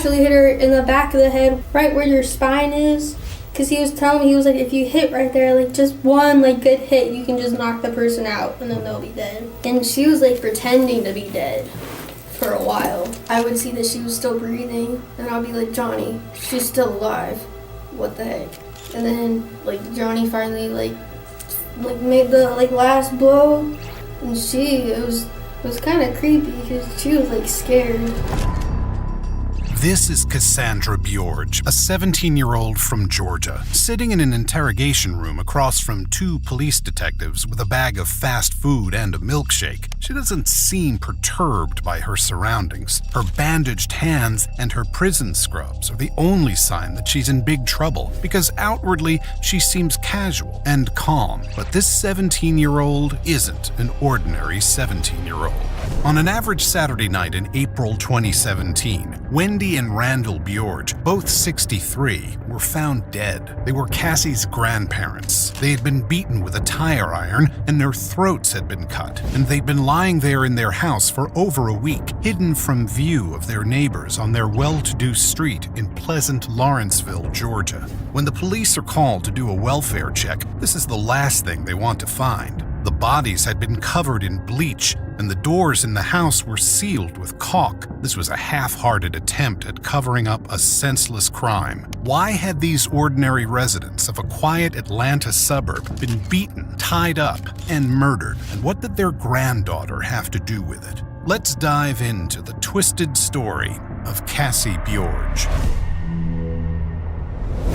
actually hit her in the back of the head, right where your spine is. Because he was telling me, he was like, if you hit right there, like just one like good hit, you can just knock the person out and then they'll be dead. And she was like pretending to be dead for a while. I would see that she was still breathing and I'll be like, Johnny, she's still alive. What the heck? And then like Johnny finally like made the like last blow, and it was kind of creepy because she was like scared. This is Cassandra Bjorge, a 17-year-old from Georgia, sitting in an interrogation room across from two police detectives with a bag of fast food and a milkshake. She doesn't seem perturbed by her surroundings. Her bandaged hands and her prison scrubs are the only sign that she's in big trouble, because outwardly she seems casual and calm. But this 17-year-old isn't an ordinary 17-year-old. On an average Saturday night in April 2017, Wendy and Randall Bjorge, both 63, were found dead. They were Cassie's grandparents. They had been beaten with a tire iron and their throats had been cut, and they'd been lying there in their house for over a week, hidden from view of their neighbors on their well-to-do street in Pleasant Lawrenceville, Georgia. When the police are called to do a welfare check, this is the last thing they want to find. The bodies had been covered in bleach, and the doors in the house were sealed with caulk. This was a half-hearted attempt at covering up a senseless crime. Why had these ordinary residents of a quiet Atlanta suburb been beaten, tied up, and murdered? And what did their granddaughter have to do with it? Let's dive into the twisted story of Cassie Bjorge.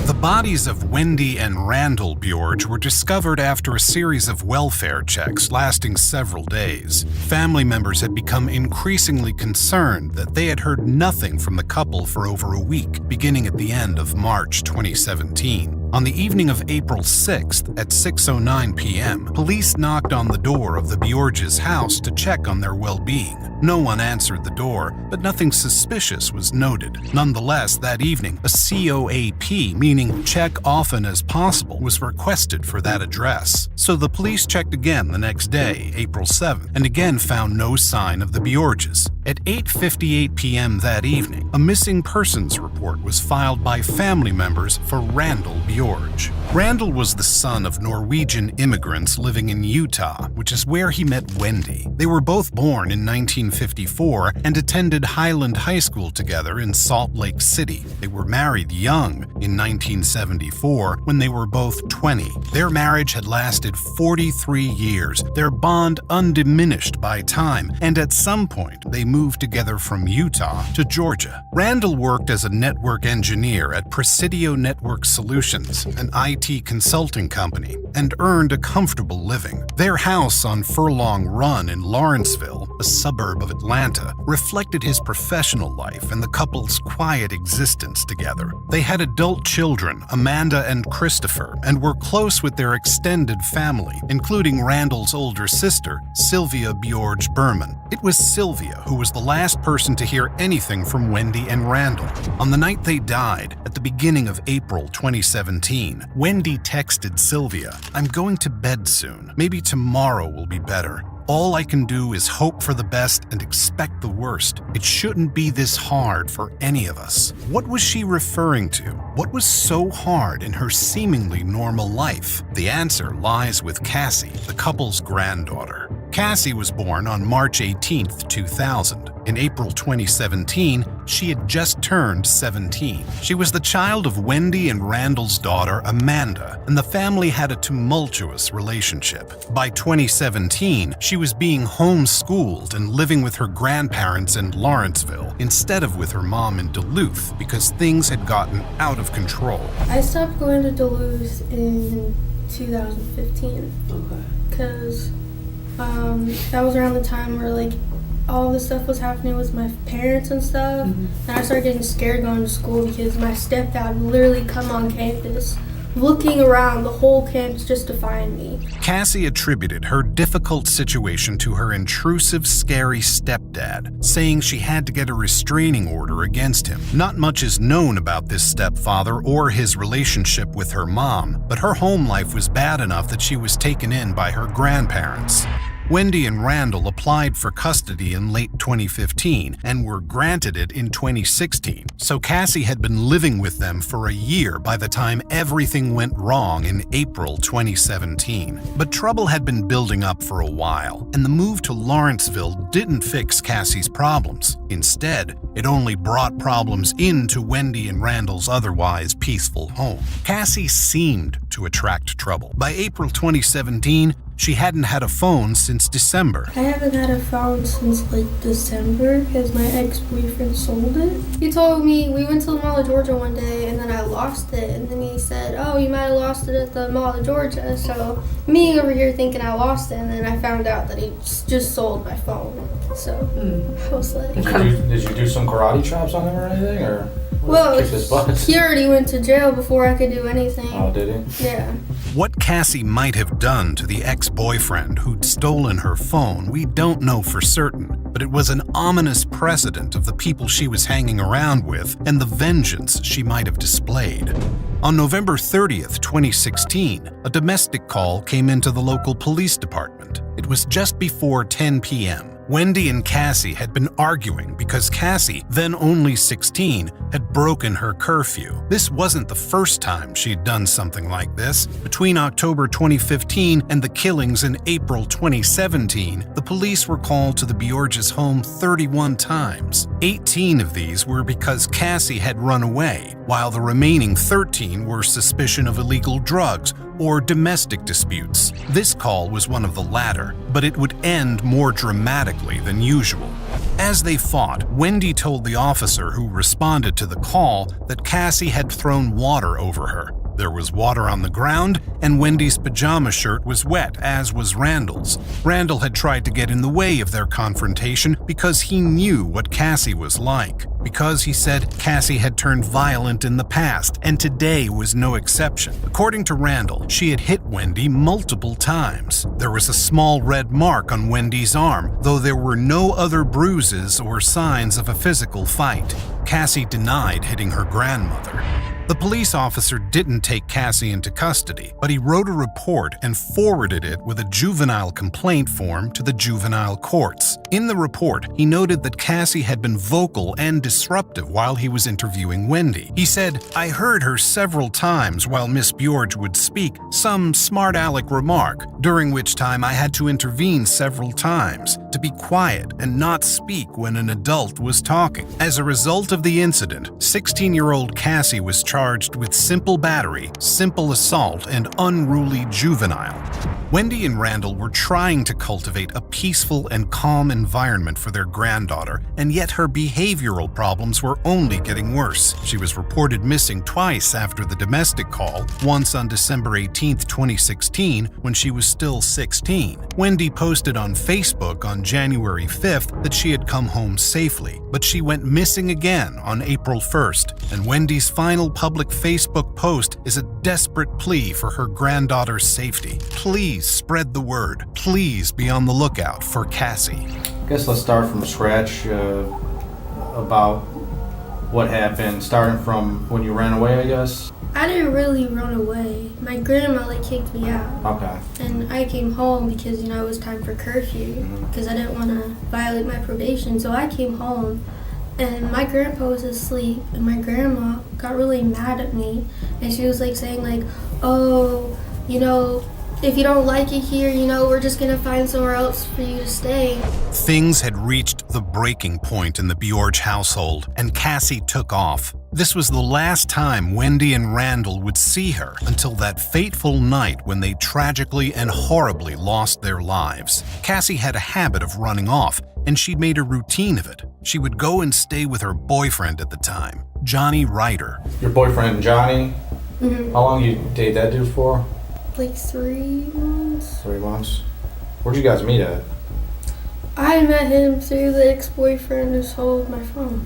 The bodies of Wendy and Randall Bjorge were discovered after a series of welfare checks lasting several days. Family members had become increasingly concerned that they had heard nothing from the couple for over a week, beginning at the end of March 2017. On the evening of April 6th at 6:09 p.m., police knocked on the door of the Bjorges' house to check on their well-being. No one answered the door, but nothing suspicious was noted. Nonetheless, that evening, a COAP, meaning check often as possible, was requested for that address. So the police checked again the next day, April 7th, and again found no sign of the Bjorges. At 8:58 p.m. that evening, a missing persons report was filed by family members for Randall Bjorge. Randall was the son of Norwegian immigrants living in Utah, which is where he met Wendy. They were both born in 1954 and attended Highland High School together in Salt Lake City. They were married young in 1974 when they were both 20. Their marriage had lasted 43 years, their bond undiminished by time, and at some point they moved together from Utah to Georgia. Randall worked as a network engineer at Presidio Network Solutions, an IT consulting company, and earned a comfortable living. Their house on Furlong Run in Lawrenceville, a suburb of Atlanta, reflected his professional life and the couple's quiet existence together. They had adult children, Amanda and Christopher, and were close with their extended family, including Randall's older sister, Sylvia Bjorge Berman. It was Sylvia who was the last person to hear anything from Wendy and Randall. On the night they died, at the beginning of April 2017, Wendy texted Sylvia, "I'm going to bed soon. Maybe tomorrow will be better. All I can do is hope for the best and expect the worst. It shouldn't be this hard for any of us." What was she referring to? What was so hard in her seemingly normal life? The answer lies with Cassie, the couple's granddaughter. Cassie was born on March 18, 2000. In April 2017, she had just turned 17. She was the child of Wendy and Randall's daughter, Amanda, and the family had a tumultuous relationship. By 2017, she was being homeschooled and living with her grandparents in Lawrenceville instead of with her mom in Duluth because things had gotten out of control. I stopped going to Duluth in 2015. Okay. Because that was around the time where like all this stuff was happening with my parents and stuff. And I started getting scared going to school because my stepdad would literally come on campus looking around the whole campus just to find me. Cassie attributed her difficult situation to her intrusive, scary stepdad, saying she had to get a restraining order against him. Not much is known about this stepfather or his relationship with her mom, but her home life was bad enough that she was taken in by her grandparents. Wendy and Randall applied for custody in late 2015 and were granted it in 2016, so Cassie had been living with them for a year by the time everything went wrong in April 2017. But trouble had been building up for a while, and the move to Lawrenceville didn't fix Cassie's problems. Instead, it only brought problems into Wendy and Randall's otherwise peaceful home. Cassie seemed to attract trouble. By April 2017, she hadn't had a phone since December. I haven't had a phone since like December because my ex-boyfriend sold it. He told me we went to the Mall of Georgia one day and then I lost it. And then he said, oh, you might have lost it at the Mall of Georgia. So me over here thinking I lost it, and then I found out that he just sold my phone. So I was like... Did you do some karate chops on him or anything? Or well, kick his butt? He already went to jail before I could do anything. Oh, did he? Yeah. What Cassie might have done to the ex-boyfriend who'd stolen her phone, we don't know for certain, but it was an ominous precedent of the people she was hanging around with and the vengeance she might have displayed. On November 30th, 2016, a domestic call came into the local police department. It was just before 10 p.m. Wendy and Cassie had been arguing because Cassie, then only 16, had broken her curfew. This wasn't the first time she'd done something like this. Between October 2015 and the killings in April 2017, the police were called to the Bjorges' home 31 times. 18 of these were because Cassie had run away, while the remaining 13 were suspicion of illegal drugs or domestic disputes. This call was one of the latter, but it would end more dramatically than usual. As they fought, Wendy told the officer who responded to the call that Cassie had thrown water over her. There was water on the ground, and Wendy's pajama shirt was wet, as was Randall's. Randall had tried to get in the way of their confrontation because he knew what Cassie was like. Because, he said, Cassie had turned violent in the past, and today was no exception. According to Randall, she had hit Wendy multiple times. There was a small red mark on Wendy's arm, though there were no other bruises or signs of a physical fight. Cassie denied hitting her grandmother. The police officer didn't take Cassie into custody, but he wrote a report and forwarded it with a juvenile complaint form to the juvenile courts. In the report, he noted that Cassie had been vocal and disruptive while he was interviewing Wendy. He said, I heard her several times while Miss Bjorge would speak, some smart-aleck remark, during which time I had to intervene several times, to be quiet and not speak when an adult was talking. As a result of the incident, 16-year-old Cassie was charged with simple battery, simple assault, and unruly juvenile. Wendy and Randall were trying to cultivate a peaceful and calm environment for their granddaughter, and yet her behavioral problems were only getting worse. She was reported missing twice after the domestic call, once on December 18, 2016, when she was still 16. Wendy posted on Facebook on January 5th that she had come home safely, but she went missing again on April 1st, and Wendy's final public Facebook post is a desperate plea for her granddaughter's safety. Please spread the word. Please be on the lookout for Cassie. I guess let's start from scratch about what happened, starting from when you ran away, I guess. I didn't really run away. My grandma kicked me out. Okay. And I came home because, it was time for curfew because I didn't want to violate my probation. So I came home and my grandpa was asleep and my grandma got really mad at me and she was saying oh, if you don't like it here, we're just gonna find somewhere else for you to stay. Things had reached the breaking point in the Bjorge household, and Cassie took off. This was the last time Wendy and Randall would see her until that fateful night when they tragically and horribly lost their lives. Cassie had a habit of running off, and she'd made a routine of it. She would go and stay with her boyfriend at the time, Johnny Ryder. Your boyfriend, Johnny? Mm-hmm. How long you date that dude for? 3 months. 3 months? Where'd you guys meet at? I met him through the ex-boyfriend who sold my phone.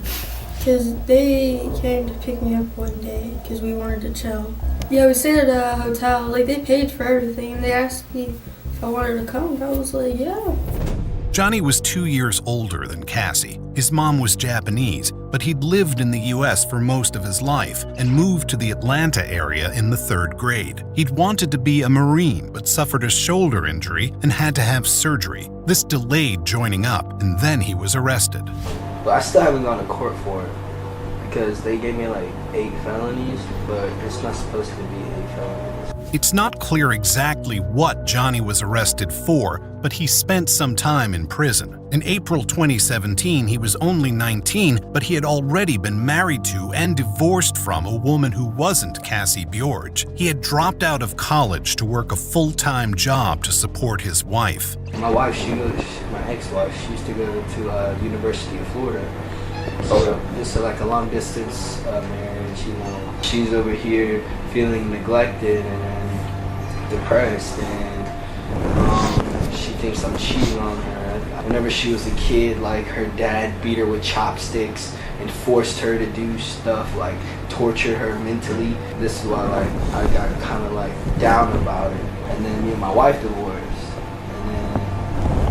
Because they came to pick me up one day because we wanted to chill. Yeah, we stayed at a hotel. They paid for everything. And they asked me if I wanted to come. I was like, yeah. Johnny was 2 years older than Cassie. His mom was Japanese, but he'd lived in the US for most of his life and moved to the Atlanta area in the 3rd grade. He'd wanted to be a Marine but suffered a shoulder injury and had to have surgery. This delayed joining up, and then he was arrested. But I still haven't gone to court for it because they gave me like 8 felonies, but it's not supposed to be 8 felonies. It's not clear exactly what Johnny was arrested for, but he spent some time in prison. In April 2017, he was only 19, but he had already been married to and divorced from a woman who wasn't Cassie Bjorge. He had dropped out of college to work a full-time job to support his wife. My wife, my ex-wife, she used to go to University of Florida. So it's like a long distance marriage, you know. She's over here feeling neglected and depressed, and she thinks I'm cheating on her. Whenever she was a kid, like her dad beat her with chopsticks and forced her to do stuff like torture her mentally. This is why like I got kind of like down about it. And then me and my wife divorced, and then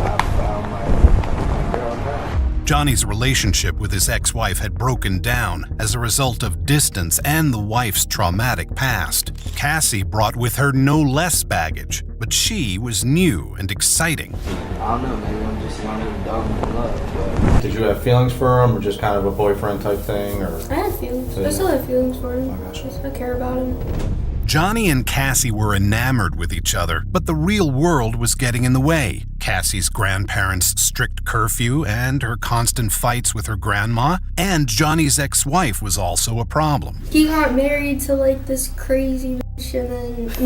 I found my girl now. Johnny's relationship with his ex-wife had broken down as a result of distance and the wife's traumatic past. Cassie brought with her no less baggage, but she was new and exciting. I don't know, maybe I'm just young and dumb in love, but... Did you have feelings for him, or just kind of a boyfriend type thing, or? I had feelings. Yeah. I still have feelings for him. I gotcha. I care about him. Johnny and Cassie were enamored with each other, but the real world was getting in the way. Cassie's grandparents' strict curfew and her constant fights with her grandma, and Johnny's ex-wife was also a problem. He got married to like this crazy bitch, and then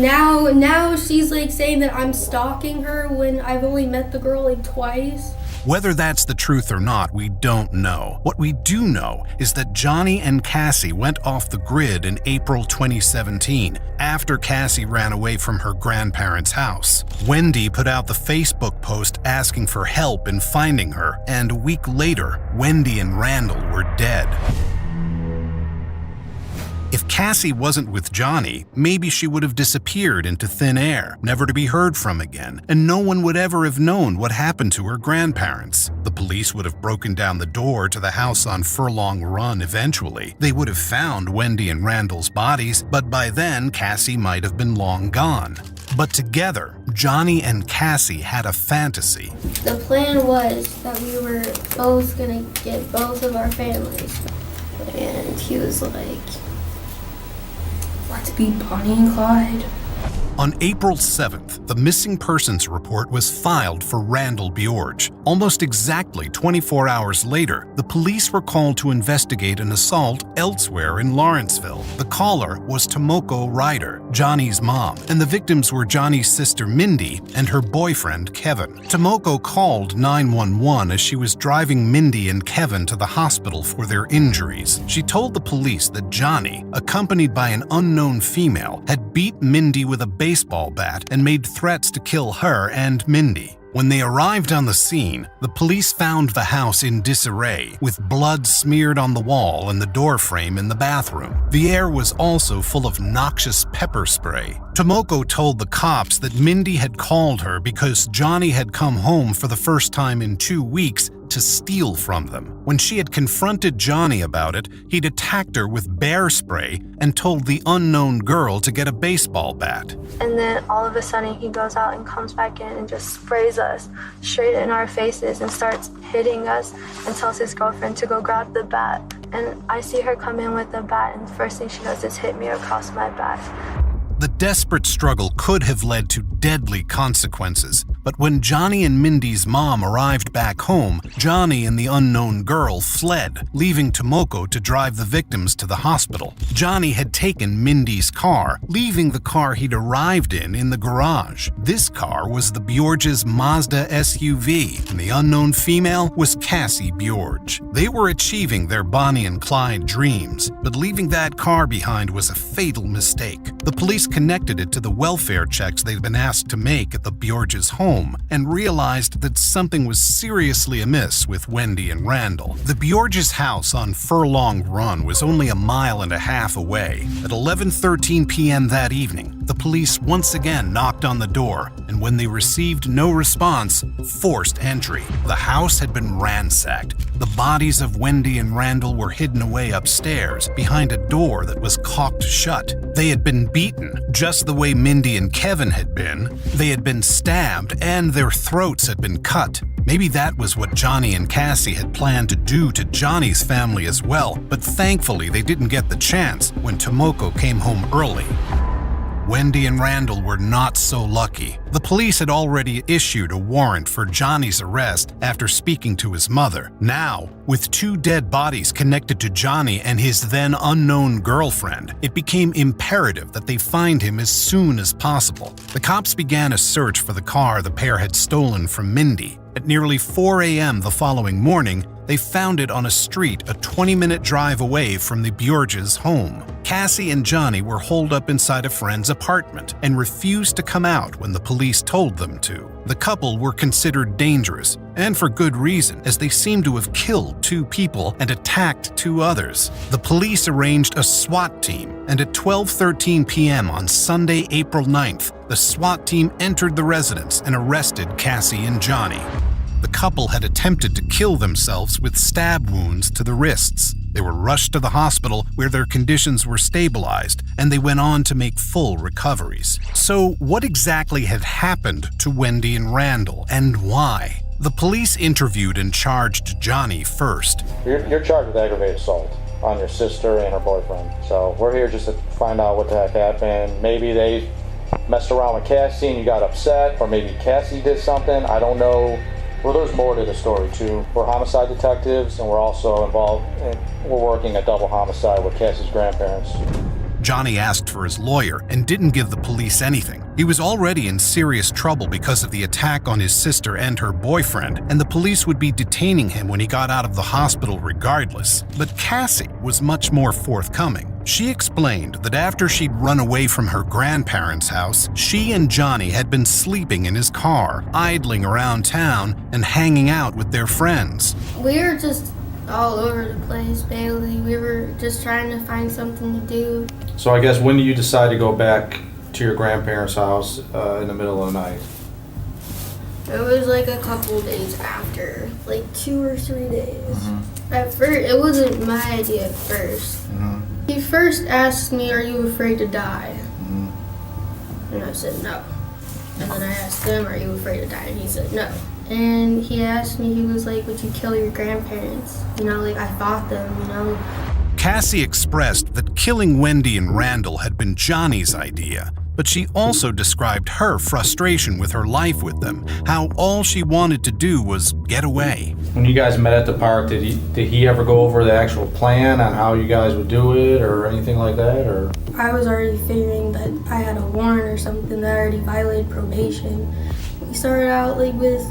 now she's like saying that I'm stalking her when I've only met the girl like twice. Whether that's the truth or not, we don't know. What we do know is that Johnny and Cassie went off the grid in April 2017, after Cassie ran away from her grandparents' house. Wendy put out the Facebook post asking for help in finding her, and a week later, Wendy and Randall were dead. If Cassie wasn't with Johnny, maybe she would have disappeared into thin air, never to be heard from again, and no one would ever have known what happened to her grandparents. The police would have broken down the door to the house on Furlong Run eventually. They would have found Wendy and Randall's bodies, but by then, Cassie might have been long gone. But together, Johnny and Cassie had a fantasy. The plan was that we were both gonna get both of our families. And he was like, let's be Bonnie and Clyde. On April 7th, the missing persons report was filed for Randall Bjorge. Almost exactly 24 hours later, the police were called to investigate an assault elsewhere in Lawrenceville. The caller was Tomoko Ryder, Johnny's mom, and the victims were Johnny's sister Mindy and her boyfriend Kevin. Tomoko called 911 as she was driving Mindy and Kevin to the hospital for their injuries. She told the police that Johnny, accompanied by an unknown female, had beat Mindy with a baseball bat and made threats to kill her and Mindy. When they arrived on the scene, the police found the house in disarray, with blood smeared on the wall and the doorframe in the bathroom. The air was also full of noxious pepper spray. Tomoko told the cops that Mindy had called her because Johnny had come home for the first time in 2 weeks to steal from them. When she had confronted Johnny about it, he'd attacked her with bear spray and told the unknown girl to get a baseball bat. And then all of a sudden he goes out and comes back in and just sprays us straight in our faces and starts hitting us and tells his girlfriend to go grab the bat. And I see her come in with the bat, and the first thing she does is hit me across my back. The desperate struggle could have led to deadly consequences, but when Johnny and Mindy's mom arrived back home, Johnny and the unknown girl fled, leaving Tomoko to drive the victims to the hospital. Johnny had taken Mindy's car, leaving the car he'd arrived in the garage. This car was the Bjorge's Mazda SUV, and the unknown female was Cassie Bjorge. They were achieving their Bonnie and Clyde dreams, but leaving that car behind was a fatal mistake. The police connected it to the welfare checks they'd been asked to make at the Bjorge's home and realized that something was seriously amiss with Wendy and Randall. The Bjorge's house on Furlong Run was only a mile and a half away. At 11:13 p.m. that evening, the the police once again knocked on the door, and when they received no response, forced entry. The house had been ransacked. The bodies of Wendy and Randall were hidden away upstairs behind a door that was caulked shut. They had been beaten, just the way Mindy and Kevin had been. They had been stabbed, and their throats had been cut. Maybe that was what Johnny and Cassie had planned to do to Johnny's family as well, but thankfully they didn't get the chance when Tomoko came home early. Wendy and Randall were not so lucky. The police had already issued a warrant for Johnny's arrest after speaking to his mother. Now, with 2 dead bodies connected to Johnny and his then unknown girlfriend, it became imperative that they find him as soon as possible. The cops began a search for the car the pair had stolen from Mindy. At nearly 4 a.m. the following morning, they found it on a street a 20-minute drive away from the Bjorges' home. Cassie and Johnny were holed up inside a friend's apartment and refused to come out when the police told them to. The couple were considered dangerous, and for good reason, as they seemed to have killed 2 people and attacked 2 others. The police arranged a SWAT team, and at 12:13 p.m. on Sunday, April 9th, the SWAT team entered the residence and arrested Cassie and Johnny. The couple had attempted to kill themselves with stab wounds to the wrists. They were rushed to the hospital where their conditions were stabilized, and they went on to make full recoveries. So, what exactly had happened to Wendy and Randall, and why? The police interviewed and charged Johnny first. You're charged with aggravated assault on your sister and her boyfriend. So we're here just to find out what the heck happened. Maybe they messed around with Cassie and you got upset, or maybe Cassie did something. I don't know. Well, there's more to the story too. We're homicide detectives, and we're also involved we're working a double homicide with Cassie's grandparents. Johnny asked for his lawyer and didn't give the police anything. He was already in serious trouble because of the attack on his sister and her boyfriend, and the police would be detaining him when he got out of the hospital regardless. But Cassie was much more forthcoming. She explained that after she'd run away from her grandparents' house, she and Johnny had been sleeping in his car, idling around town, and hanging out with their friends. We were just all over the place, Bailey. We were just trying to find something to do. So I guess when do you decide to go back to your grandparents' house in the middle of the night? It was like a couple days after, like 2 or 3 days. At first, it wasn't my idea at first. He first asked me, "Are you afraid to die?" And I said no. And then I asked him, "Are you afraid to die?" And he said no. And he asked me, he was like, "Would you kill your grandparents?" You know, like I fought them, you know. Cassie expressed that killing Wendy and Randall had been Johnny's idea, but she also described her frustration with her life with them, how all she wanted to do was get away. When you guys met at the park, did he ever go over the actual plan on how you guys would do it or anything like that? Or I was already figuring that I had a warrant or something that already violated probation. We started out like with,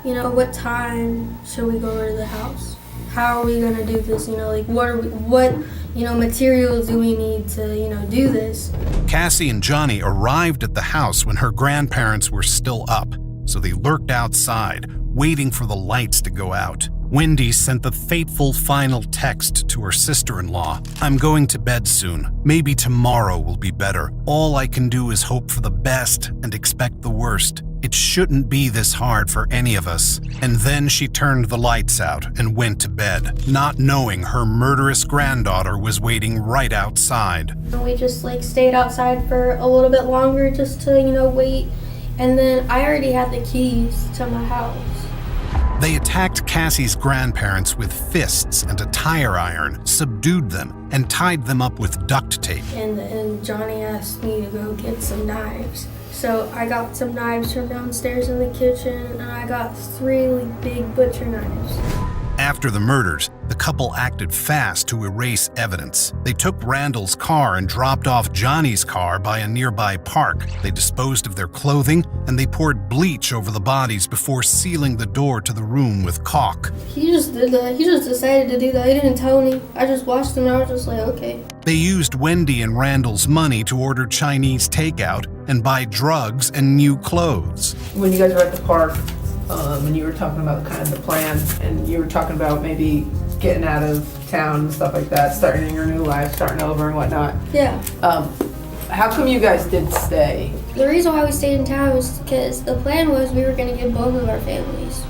you know, what time should we go over to the house? How are we gonna do this? You know, like what materials do we need to, do this? Cassie and Johnny arrived at the house when her grandparents were still up, so they lurked outside, waiting for the lights to go out. Wendy sent the fateful final text to her sister-in-law. "I'm going to bed soon. Maybe tomorrow will be better. All I can do is hope for the best and expect the worst. It shouldn't be this hard for any of us." And then she turned the lights out and went to bed, not knowing her murderous granddaughter was waiting right outside. We just stayed outside for a little bit longer just to, wait. And then I already had the keys to my house. They attacked Cassie's grandparents with fists and a tire iron, subdued them, and tied them up with duct tape. And Johnny asked me to go get some knives. So I got some knives from downstairs in the kitchen, and I got 3 big butcher knives. After the murders, the couple acted fast to erase evidence. They took Randall's car and dropped off Johnny's car by a nearby park. They disposed of their clothing, and they poured bleach over the bodies before sealing the door to the room with caulk. He just did that. He just decided to do that. He didn't tell me. I just watched him, and I was just like, okay. They used Wendy and Randall's money to order Chinese takeout and buy drugs and new clothes. When you guys were at the park, and you were talking about kind of the plan, and you were talking about maybe getting out of town and stuff like that, starting your new life, starting over and whatnot. Yeah. How come you guys did stay? The reason why we stayed in town was because the plan was we were going to get both of our families.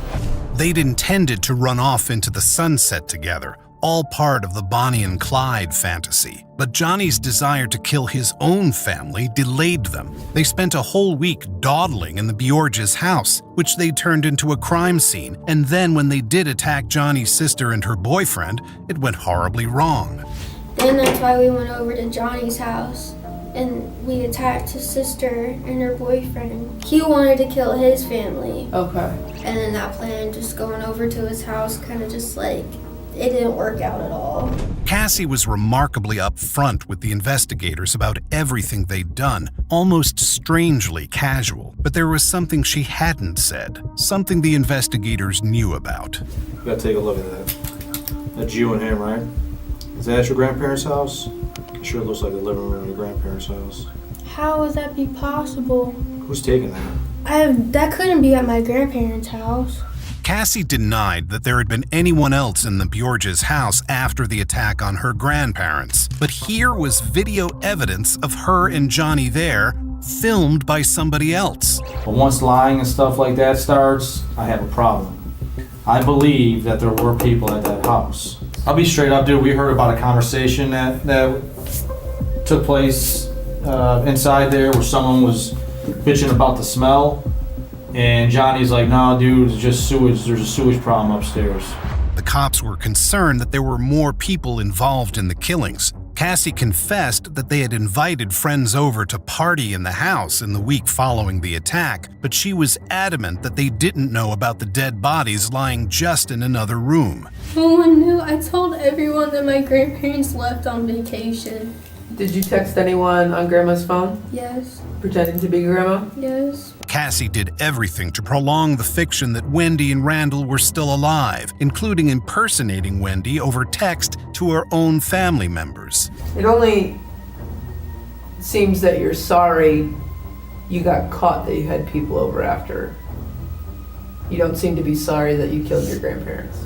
They'd intended to run off into the sunset together, all part of the Bonnie and Clyde fantasy. But Johnny's desire to kill his own family delayed them. They spent a whole week dawdling in the Bjorges' house, which they turned into a crime scene. And then when they did attack Johnny's sister and her boyfriend, it went horribly wrong. Then that's why we went over to Johnny's house and we attacked his sister and her boyfriend. He wanted to kill his family. Okay. And then that plan, just going over to his house, kind of just like, it didn't work out at all. Cassie was remarkably upfront with the investigators about everything they'd done, almost strangely casual. But there was something she hadn't said, something the investigators knew about. You gotta take a look at that. That's you and him, right? Is that at your grandparents' house? It sure looks like the living room of your grandparents' house. How would that be possible? Who's taking that? That couldn't be at my grandparents' house. Cassie denied that there had been anyone else in the Bjorges' house after the attack on her grandparents. But here was video evidence of her and Johnny there, filmed by somebody else. But once lying and stuff like that starts, I have a problem. I believe that there were people at that house. I'll be straight up, dude. We heard about a conversation that took place inside there where someone was bitching about the smell. And Johnny's like, no, dude, it's just sewage. There's a sewage problem upstairs. The cops were concerned that there were more people involved in the killings. Cassie confessed that they had invited friends over to party in the house in the week following the attack, but she was adamant that they didn't know about the dead bodies lying just in another room. No one knew. I told everyone that my grandparents left on vacation. Did you text anyone on Grandma's phone? Yes. Pretending to be Grandma? Yes. Cassie did everything to prolong the fiction that Wendy and Randall were still alive, including impersonating Wendy over text to her own family members. It only seems that you're sorry you got caught, that you had people over after. You don't seem to be sorry that you killed your grandparents.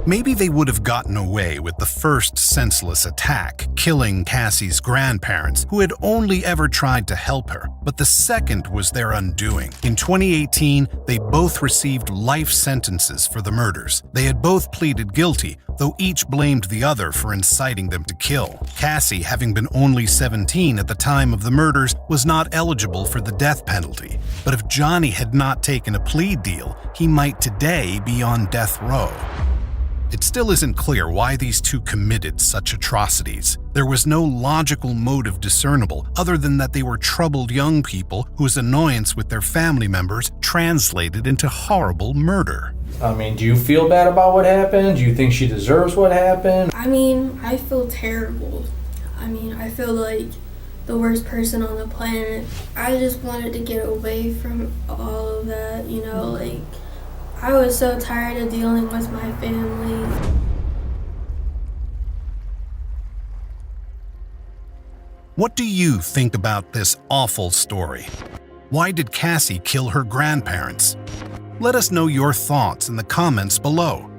Maybe they would have gotten away with the first senseless attack, killing Cassie's grandparents, who had only ever tried to help her. But the second was their undoing. In 2018, they both received life sentences for the murders. They had both pleaded guilty, though each blamed the other for inciting them to kill. Cassie, having been only 17 at the time of the murders, was not eligible for the death penalty. But if Johnny had not taken a plea deal, he might today be on death row. It still isn't clear why these two committed such atrocities. There was no logical motive discernible other than that they were troubled young people whose annoyance with their family members translated into horrible murder. I mean, do you feel bad about what happened? Do you think she deserves what happened? I mean, I feel terrible. I feel like the worst person on the planet. I just wanted to get away from all of that, I was so tired of dealing with my family. What do you think about this awful story? Why did Cassie kill her grandparents? Let us know your thoughts in the comments below.